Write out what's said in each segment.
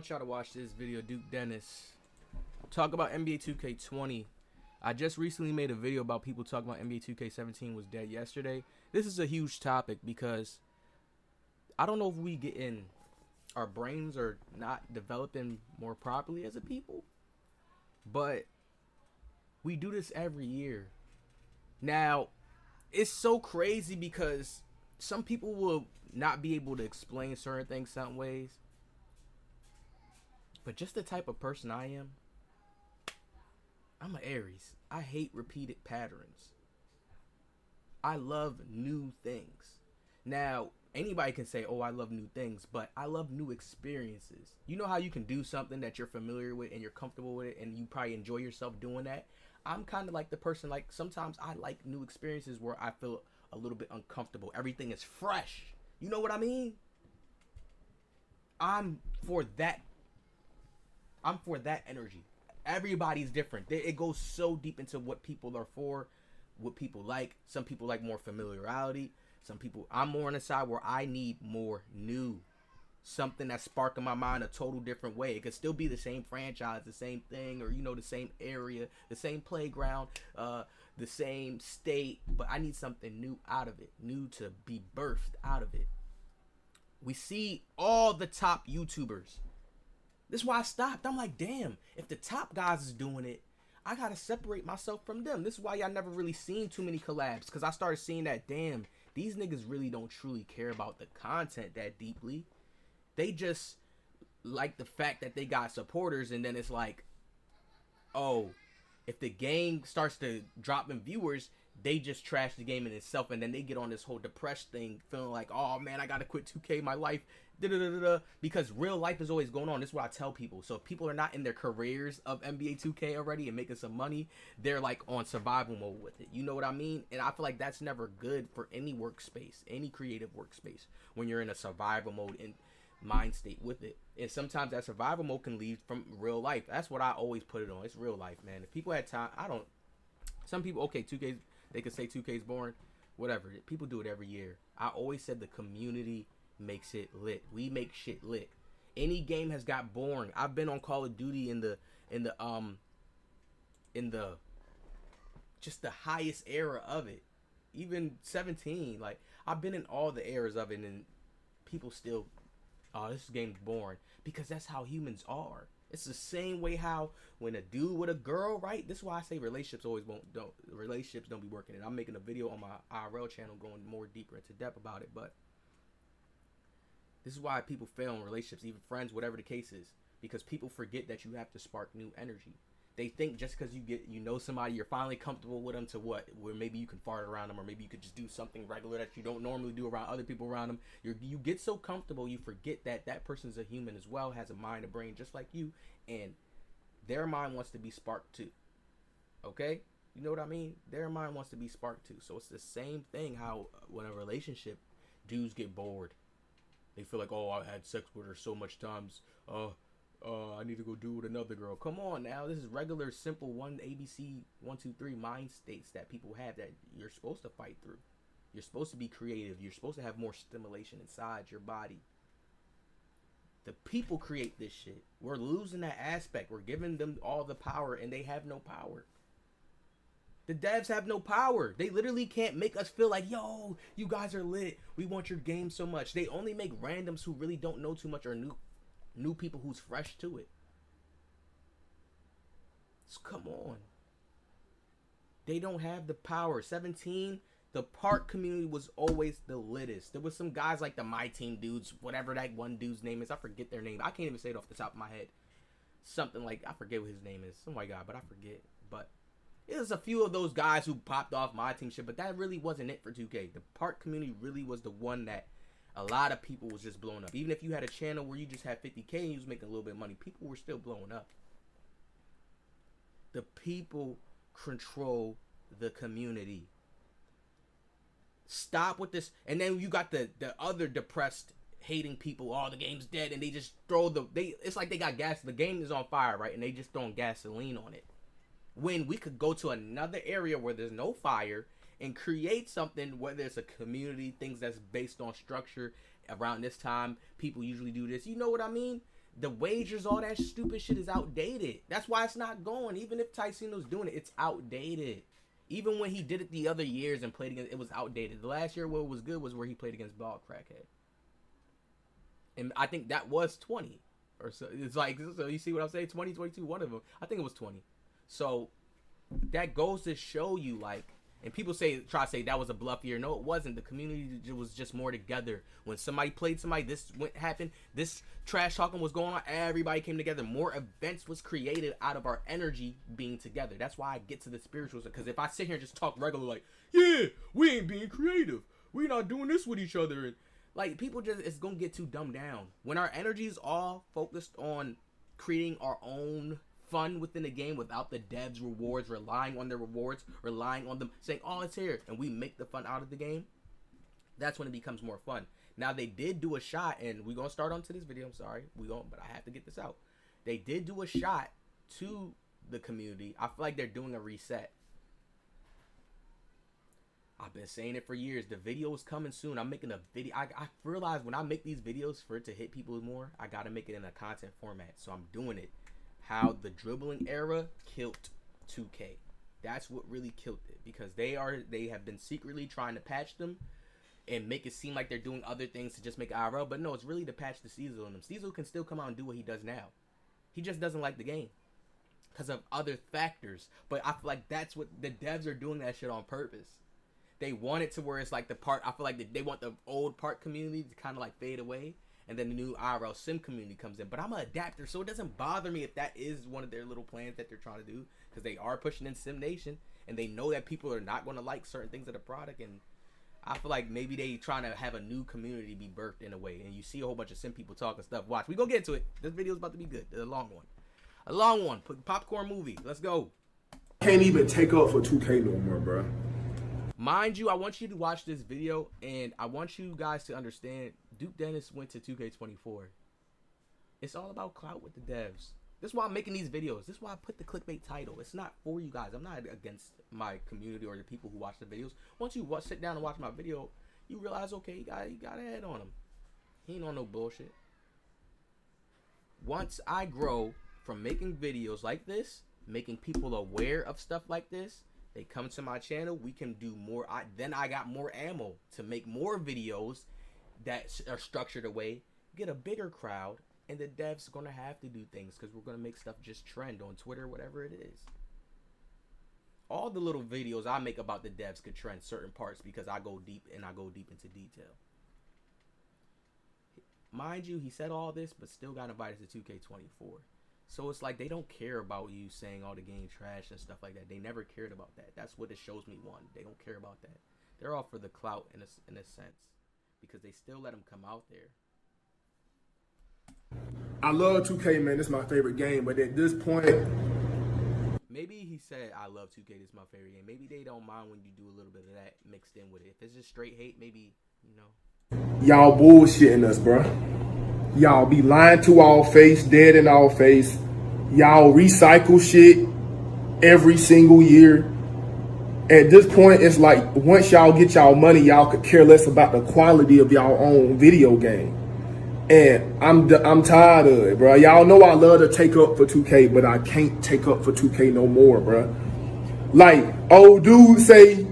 want y'all to watch this video. Duke Dennis talk about NBA 2K20. I just recently made a video about people talking about NBA 2K17 was dead yesterday. This is a huge topic because I don't know if we get in our brains are not developing more properly as a people, but we do this every year. Now, it's so crazy because some people will not be able to explain certain things some ways, but just the type of person I am, I'm an Aries. I hate repeated patterns. I love new things. Now, anybody can say, oh, I love new things, but I love new experiences. You know how you can do something that you're familiar with and you're comfortable with it and you probably enjoy yourself doing that? I'm kind of like the person, like, sometimes I like new experiences where I feel a little bit uncomfortable. Everything is fresh. You know what I mean? I'm for that energy. Everybody's different. It goes so deep into what people are for, what people like. Some people like more familiarity. Some people, I'm more on the side where I need more new. Something that's sparking my mind a total different way. It could still be the same franchise, the same thing, or, you know, the same area, the same playground, the same state, but I need something new out of it, new to be birthed out of it. We see all the top YouTubers. This is why I stopped. I'm like, damn, if the top guys is doing it, I gotta separate myself from them. This is why y'all never really seen too many collabs, because I started seeing that, damn, these niggas really don't truly care about the content that deeply. They just like the fact that they got supporters, and then it's like, oh, if the game starts to drop in viewers, they just trash the game in itself, and then they get on this whole depressed thing, feeling like, oh man, I gotta quit 2K, my life, because real life is always going on. This is what I tell people. So if people are not in their careers of NBA 2K already and making some money, they're like on survival mode with it. You know what I mean? And I feel like that's never good for any workspace, any creative workspace, when you're in a survival mode and mind state with it. And sometimes that survival mode can lead from real life. That's what I always put it on. It's real life, man. If people had time, some people, okay, 2K, they could say 2K is boring, whatever. People do it every year. I always said the community makes it lit. We make shit lit. Any game has got boring. I've been on Call of Duty in the just the highest era of it. Even 17, like, I've been in all the eras of it, and people still, oh, this game's boring, because that's how humans are. It's the same way how when a dude with a girl, right? This is why I say relationships don't be working. And I'm making a video on my IRL channel going more deeper into depth about it. But this is why people fail in relationships, even friends, whatever the case is, because people forget that you have to spark new energy. They think just because you know somebody, you're finally comfortable with them to what, where maybe you can fart around them, or maybe you could just do something regular that you don't normally do around other people around them. You get so comfortable, you forget that that person's a human as well, has a mind, a brain just like you, and their mind wants to be sparked too. Okay? You know what I mean? Their mind wants to be sparked too. So it's the same thing how when a relationship, dudes get bored. They feel like, oh, I had sex with her so much times. I need to go do it with another girl. Come on now. This is regular, simple ABC 1, 2, 3 mind states that people have that you're supposed to fight through. You're supposed to be creative. You're supposed to have more stimulation inside your body. The people create this shit. We're losing that aspect. We're giving them all the power, and they have no power. The devs have no power. They literally can't make us feel like, yo, you guys are lit. We want your game so much. They only make randoms who really don't know too much, or new people who's fresh to it. So come on. They don't have the power. 17, the park community was always the littest. There was some guys like the My Team dudes, whatever that one dude's name is. I forget their name. I can't even say it off the top of my head. Something like, I forget what his name is. Some white guy, but I forget. But there's a few of those guys who popped off My Team shit, but that really wasn't it for 2K. The park community really was the one that a lot of people was just blowing up. Even if you had a channel where you just had 50K and you was making a little bit of money, people were still blowing up. The people control the community. Stop with this. And then you got the other depressed, hating people. Oh, the game's dead, and they just throw it's like they got gas. The game is on fire, right? And they just throwing gasoline on it. When we could go to another area where there's no fire and create something, whether it's a community, things that's based on structure. Around this time, people usually do this. You know what I mean? The wagers, all that stupid shit is outdated. That's why it's not going. Even if Tycino's doing it, it's outdated. Even when he did it the other years and played against, it was outdated. The last year, what was good was where he played against Ball Crackhead. And I think that was 20. Or so. It's like, so you see what I'm saying? 20, 22, one of them. I think it was 20. So that goes to show you, like, and people try to say that was a bluff year. No, it wasn't. The community was just more together. When somebody played somebody, this happened. This trash talking was going on. Everybody came together. More events was created out of our energy being together. That's why I get to the spirituals. Because if I sit here and just talk regular, like, yeah, we ain't being creative. We're not doing this with each other. And like, people just, it's going to get too dumbed down. When our energy is all focused on creating our own fun within the game without the devs' rewards, relying on their rewards, relying on them saying, oh, it's here, and we make the fun out of the game, that's when it becomes more fun. Now, they did do a shot, and we're going to start onto this video. I'm sorry. But I have to get this out. They did do a shot to the community. I feel like they're doing a reset. I've been saying it for years. The video is coming soon. I'm making a video. I realize when I make these videos, for it to hit people more, I got to make it in a content format. So I'm doing it. How the dribbling era killed 2K. That's what really killed it, because they have been secretly trying to patch them and make it seem like they're doing other things to just make IRL, but no, it's really to patch the Cecil in them. Cecil can still come out and do what he does now. He just doesn't like the game because of other factors. But I feel like that's what the devs are doing, that shit on purpose. They want it to where it's like the part, I feel like they want the old part community to kind of like fade away. And then the new IRL sim community comes in. But I'm an adapter, so it doesn't bother me if that is one of their little plans that they're trying to do. Because they are pushing in Sim Nation. And they know that people are not going to like certain things of the product. And I feel like maybe they trying to have a new community be birthed in a way. And you see a whole bunch of sim people talking stuff. Watch, we gonna get to it. This video is about to be good. A long one. A long one. Popcorn movie. Let's go. Can't even take up for 2K no more, bro. Mind you, I want you to watch this video, and I want you guys to understand, Duke Dennis went to 2K24. It's all about clout with the devs. This is why I'm making these videos. This is why I put the clickbait title. It's not for you guys. I'm not against my community or the people who watch the videos. Once you sit down and watch my video, you realize, okay, you got a head on him. He ain't on no bullshit. Once I grow from making videos like this, making people aware of stuff like this, they come to my channel, we can do more. Then I got more ammo to make more videos that are structured away, get a bigger crowd, and the devs are going to have to do things because we're going to make stuff just trend on Twitter, whatever it is. All the little videos I make about the devs could trend certain parts because I go deep into detail. Mind you, he said all this, but still got invited to 2K24. So it's like they don't care about you saying all the game trash and stuff like that. They never cared about that. That's what it shows me, one. They don't care about that. They're all for the clout in a sense. Because they still let them come out there. I love 2K, man. This is my favorite game. But at this point... Maybe he said, I love 2K, this is my favorite game. Maybe they don't mind when you do a little bit of that mixed in with it. If it's just straight hate, maybe, you know. Y'all bullshitting us, bro. Y'all be lying to our face, dead in our face. Y'all recycle shit every single year. At this point, it's like once y'all get y'all money, y'all could care less about the quality of y'all own video game. And I'm tired of it, bro. Y'all know I love to take up for 2K, but I can't take up for 2K no more, bro. Like, old dude say,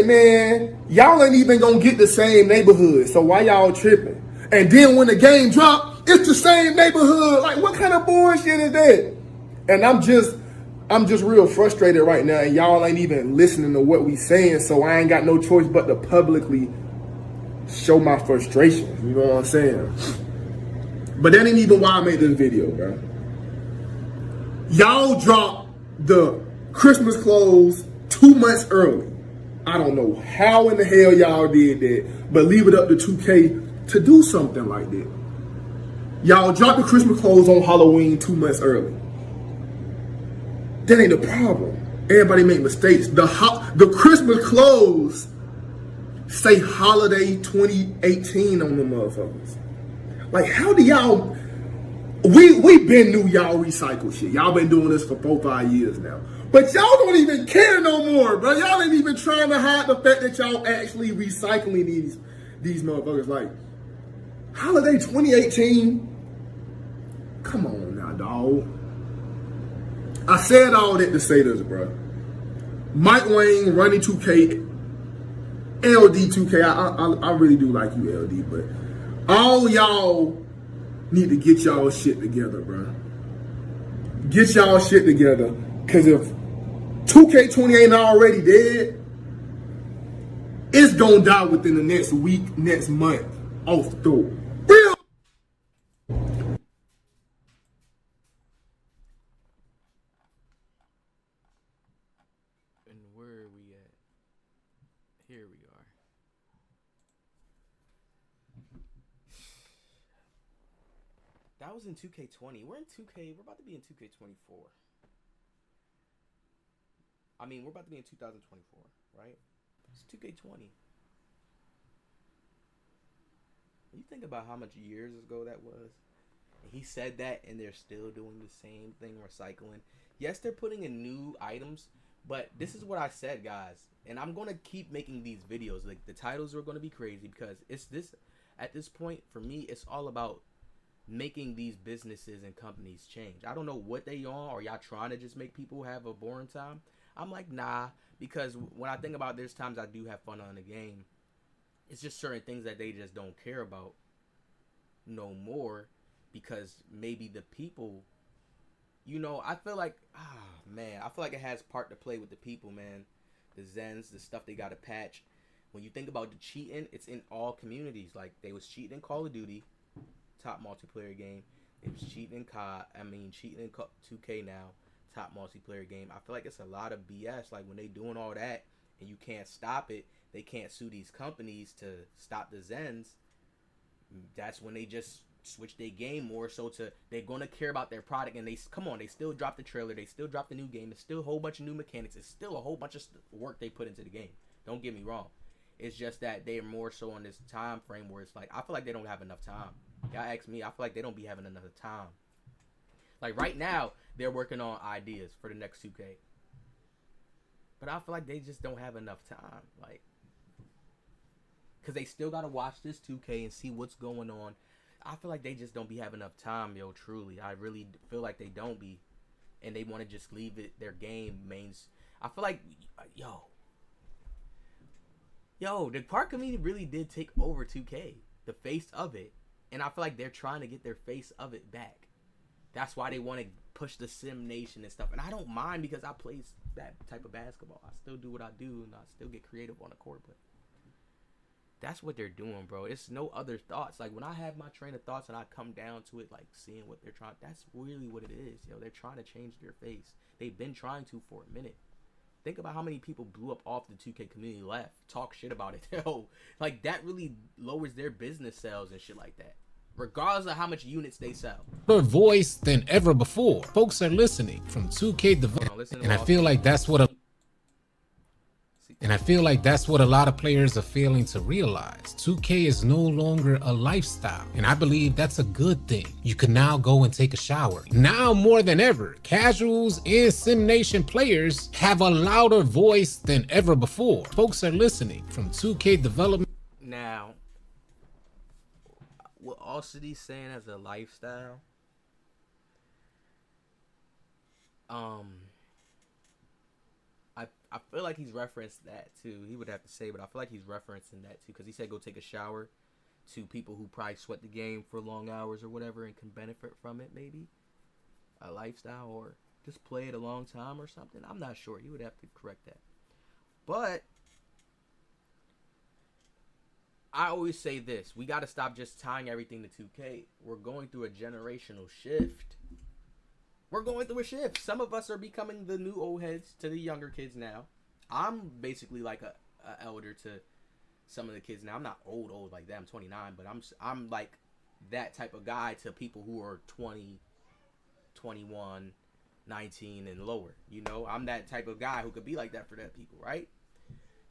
man, y'all ain't even gonna get the same neighborhood, so why y'all tripping? And then when the game drop, it's the same neighborhood. Like, what kind of bullshit is that? And I'm just real frustrated right now, and y'all ain't even listening to what we saying, so I ain't got no choice but to publicly show my frustration. You know what I'm saying? But that ain't even why I made this video, bro. Y'all dropped the Christmas clothes 2 months early. I don't know how in the hell y'all did that, but leave it up to 2K to do something like that. Y'all dropped the Christmas clothes on Halloween 2 months early. That ain't the problem. Everybody make mistakes. The Christmas clothes say holiday 2018 on the motherfuckers. Like, how do y'all... We been knew y'all recycle shit. Y'all been doing this for 4-5 years now. But y'all don't even care no more, bro. Y'all ain't even trying to hide the fact that y'all actually recycling these motherfuckers. Like, holiday 2018, Come on now, dog. I said all that to say this, bro. Mike Wayne, running 2K, LD2K. I really do like you, LD, but all y'all need to get y'all shit together, bro. Get y'all shit together. Because if 2K20 ain't already dead, it's gonna die within the next week, next month. Off the door. Real. And where are we at? Here we are. That was in 2K20. We're in 2K. We're about to be in 2K24. I mean, we're about to be in 2024, right? It's 2K20. You think about how much years ago that was. And he said that, and they're still doing the same thing, recycling. Yes, they're putting in new items, but this is what I said, guys. And I'm going to keep making these videos. Like, the titles are going to be crazy because it's this, at this point, for me, it's all about making these businesses and companies change. I don't know what they on, or y'all trying to just make people have a boring time. I'm like, nah, because when I think about there's times I do have fun on the game, it's just certain things that they just don't care about no more because maybe the people, you know, I feel like, man, I feel like it has part to play with the people, man. The Zens, the stuff they got to patch. When you think about the cheating, it's in all communities. Like, they was cheating in Call of Duty, top multiplayer game. They was cheating in cheating in 2K now, top multiplayer game. I feel like it's a lot of BS. Like, when they doing all that and you can't stop it, they can't sue these companies to stop the Zens. That's when they just switch their game more so to they're gonna care about their product. And they still drop the trailer, they still drop the new game. There's still a whole bunch of new mechanics. It's still a whole bunch of work they put into the game. Don't get me wrong. It's just that they're more so on this time frame where it's like I feel like they don't have enough time. Y'all ask me, I feel like they don't be having enough time. Like right now, they're working on ideas for the next 2K. But I feel like they just don't have enough time. Like, because they still got to watch this 2K and see what's going on. I feel like they just don't be having enough time, yo, truly. I really feel like they don't be. And they want to just leave it, their game mains. I feel like, the park community really did take over 2K, the face of it. And I feel like they're trying to get their face of it back. That's why they want to push the Sim Nation and stuff. And I don't mind because I play that type of basketball. I still do what I do and I still get creative on the court, but that's what they're doing, bro. It's no other thoughts. Like, when I have my train of thoughts and I come down to it, like, seeing what they're trying, that's really what it is, yo. They're trying to change their face. They've been trying to for a minute. Think about how many people blew up off the 2K community, left, talk shit about it, yo. Like, that really lowers their business sales and shit like that, regardless of how much units they sell. More voice than ever before. Folks are listening from 2K development, and I feel like that's what a lot of players are failing to realize. 2K is no longer a lifestyle, and I believe that's a good thing. You can now go and take a shower. Now more than ever, casuals and Sim Nation players have a louder voice than ever before. Folks are listening from 2K development. Now, what Alcity's saying as a lifestyle, I feel like he's referenced that too. He would have to say, but I feel like he's referencing that too because he said go take a shower to people who probably sweat the game for long hours or whatever and can benefit from it, maybe a lifestyle, or just play it a long time or something. I'm not sure. He would have to correct that. But I always say this: we got to stop just tying everything to 2K. We're going through a generational shift. We're going through a shift. Some of us are becoming the new old heads to the younger kids now. I'm basically like a elder to some of the kids now. I'm not old like that. I'm 29, but I'm like that type of guy to people who are 20, 21, 19 and lower. You know, I'm that type of guy who could be like that for that people, right?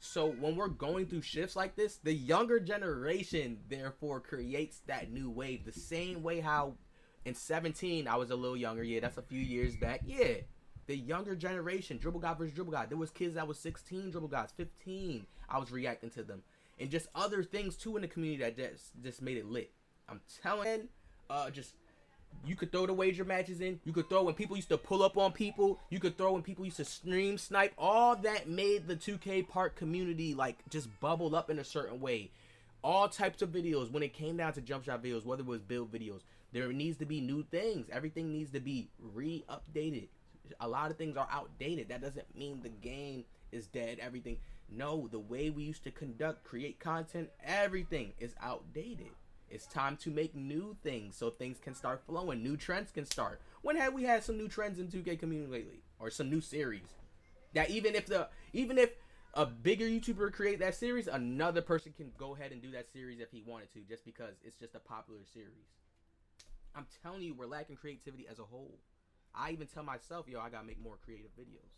So when we're going through shifts like this, the younger generation therefore creates that new wave. The same way how in 17, I was a little younger. Yeah, that's a few years back. Yeah, the younger generation, dribble guy versus dribble guy. There was kids that was 16 dribble guys, 15. I was reacting to them. And just other things, too, in the community that just made it lit. I'm telling just You could throw the wager matches in. You could throw when people used to pull up on people. You could throw when people used to stream snipe. All that made the 2K Park community like just bubble up in a certain way. All types of videos. When it came down to jump shot videos, whether it was build videos, there needs to be new things. Everything needs to be re-updated. A lot of things are outdated. That doesn't mean the game is dead. Everything. No, the way we used to create content, everything is outdated. It's time to make new things so things can start flowing. New trends can start. When have we had some new trends in 2K community lately? Or some new series? That even if a bigger YouTuber create that series, another person can go ahead and do that series if he wanted to, just because it's just a popular series. I'm telling you, we're lacking creativity as a whole. I even tell myself, yo, I gotta make more creative videos.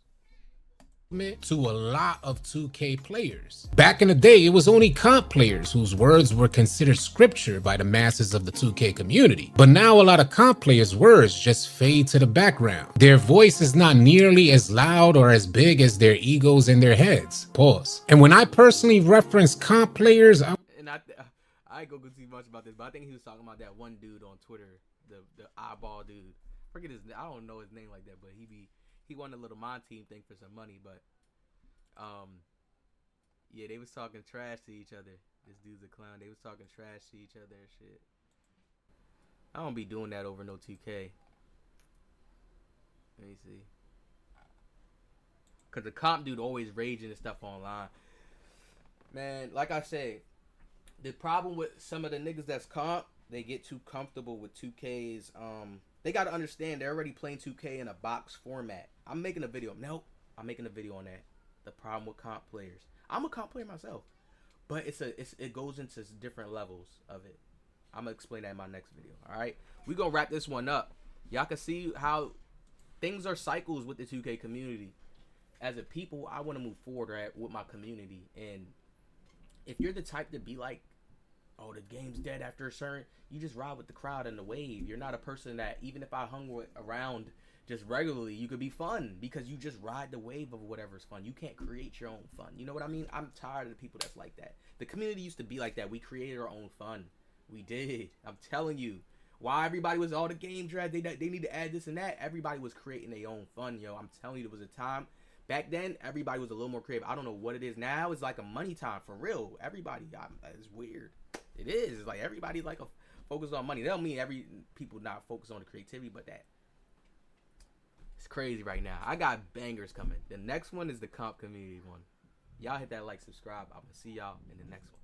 To a lot of 2K players. Back in the day, it was only comp players whose words were considered scripture by the masses of the 2K community. But now a lot of comp players' words just fade to the background. Their voice is not nearly as loud or as big as their egos in their heads. Pause. And when I personally reference comp players, I ain't gonna go too much about this, but I think he was talking about that one dude on Twitter, the eyeball dude. Forget his name. I don't know his name like that, but he won a little Mon Team thing for some money, but yeah, they was talking trash to each other. This dude's a clown. They was talking trash to each other and shit. I don't be doing that over no 2K. Let me see. Cause the comp dude always raging and stuff online. Man, like I said, the problem with some of the niggas that's comp, they get too comfortable with 2K's. They gotta understand they're already playing 2K in a box format. I'm making a video. Nope, I'm making a video on that. The problem with comp players. I'm a comp player myself, but it goes into different levels of it. I'm gonna explain that in my next video. All right, we gonna wrap this one up. Y'all can see how things are cycles with the 2K community. As a people, I want to move forward, right, with my community. And if you're the type to be like, oh, the game's dead after a certain, you just ride with the crowd and the wave. You're not a person that, even if I hung around just regularly, you could be fun because you just ride the wave of whatever's fun. You can't create your own fun. You know what I mean? I'm tired of the people that's like that. The community used to be like that. We created our own fun. We did. I'm telling you. Why everybody was all the game draft, they need to add this and that. Everybody was creating their own fun, yo. I'm telling you, there was a time back then, everybody was a little more creative. I don't know what it is now. It's like a money time for real. Everybody, it's weird. It is. It's like everybody like a focus on money. That don't mean every people not focus on the creativity, but that it's crazy right now. I got bangers coming. The next one is the comp community one. Y'all hit that like, subscribe. I'm gonna see y'all in the next one.